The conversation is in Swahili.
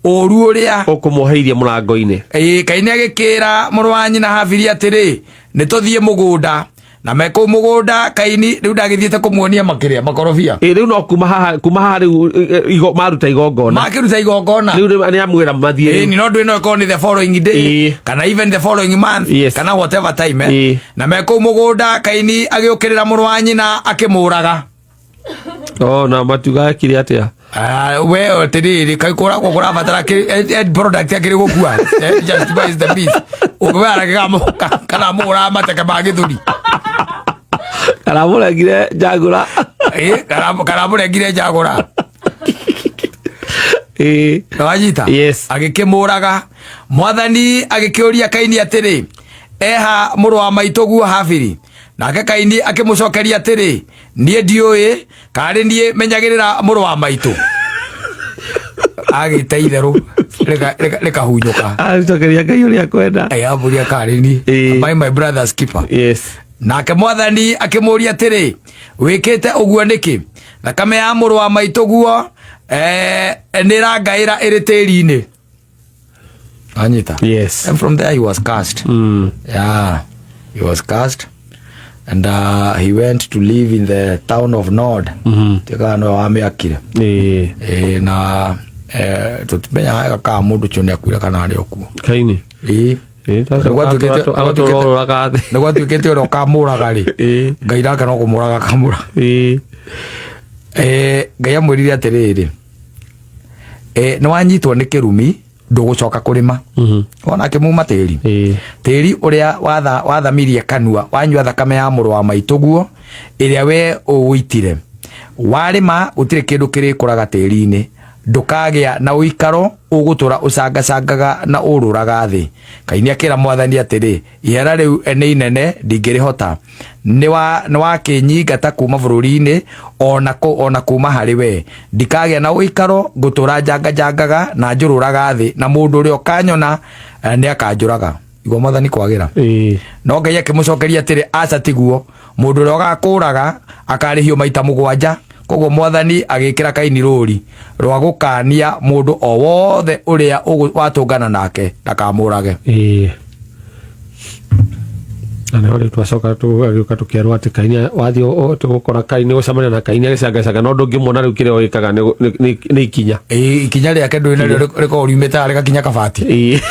oru uria ukumuheirie murango-ini Kaini agikira muru wa nyina Habili atiri nituthie mugunda na meko mugunda Kaini riu ndagithiete kumuonia makorobia riu no kuma haha riu maruta igongona riu ni amwira mathie ni no ndwi no ko ni the following day kana even the following month kana whatever time na meko mugunda Kaini agiukirira muru wa nyina akimuraga na matuga kiri atia we tiriri kai kura batara end product akiri gukua just buy the piece ukubara kana mura mateka magithuri kana murengire njagura kana murengire njagura wanyita agikimuraga mwathani agikiuria Kaini atiri eha muru wa maitoguo Habili nake Kaini akimucokeria atiri nie ndiui kari nie menyagirira muru wa maitu agiteitheru reka hunyuka acokeria Ngai uria kwenda aburia kari ni my brother's keeper nake mwathani akimuria atiri wikite uguo niki thakame ya muru wa maitu guo nirangaira iri tiri-ini anyita and from there he was cast he was cast and he went to live in the town of Nod tika no ameakire na tutimenya haga ka mundu chone akwira kana ari okuo Kaini nagwa tukete ro kamuraga ri Ngai ndaka no kumuraga kamura Ngai amwirire atiriri ni wanyitwo ni kirumi ndugucoka kurima ona kimuma tiri uria wathamirie kanua wanyua thakame ya muru wa maituguo iria we uwitire warima utire kindu kiri kuraga tiri-ini ndukagia na uikaro ugutura ucangacangaga na ururaga thi Kaini akira mwathani atiri ihera riu ni inene ndingirihota ni wa kinyingata kuma bururi-ini ona kuma hari we ndikagia na uikaro ngutura njangaga na njururaga thi na mundu uria ukanyona ni akanjuraga igwa mwathani kwagira no Ngai akimucokeria atiri aca tiguo mundu uria ugakuraga akarihio maita 7 koguo mwathani agikira Kaini ruri rwa gukania mundu o wothe uria watungana nake ndakamurage ana ore twacoka tugiuka tukiarwa ati Kaini wathio tugukora Kaini ucamania na Kaini agicangacaga no ndungimwona riu kiria wikaga ni ikinya ikinya riake nduri naryo riko riumite ari gakinya kabati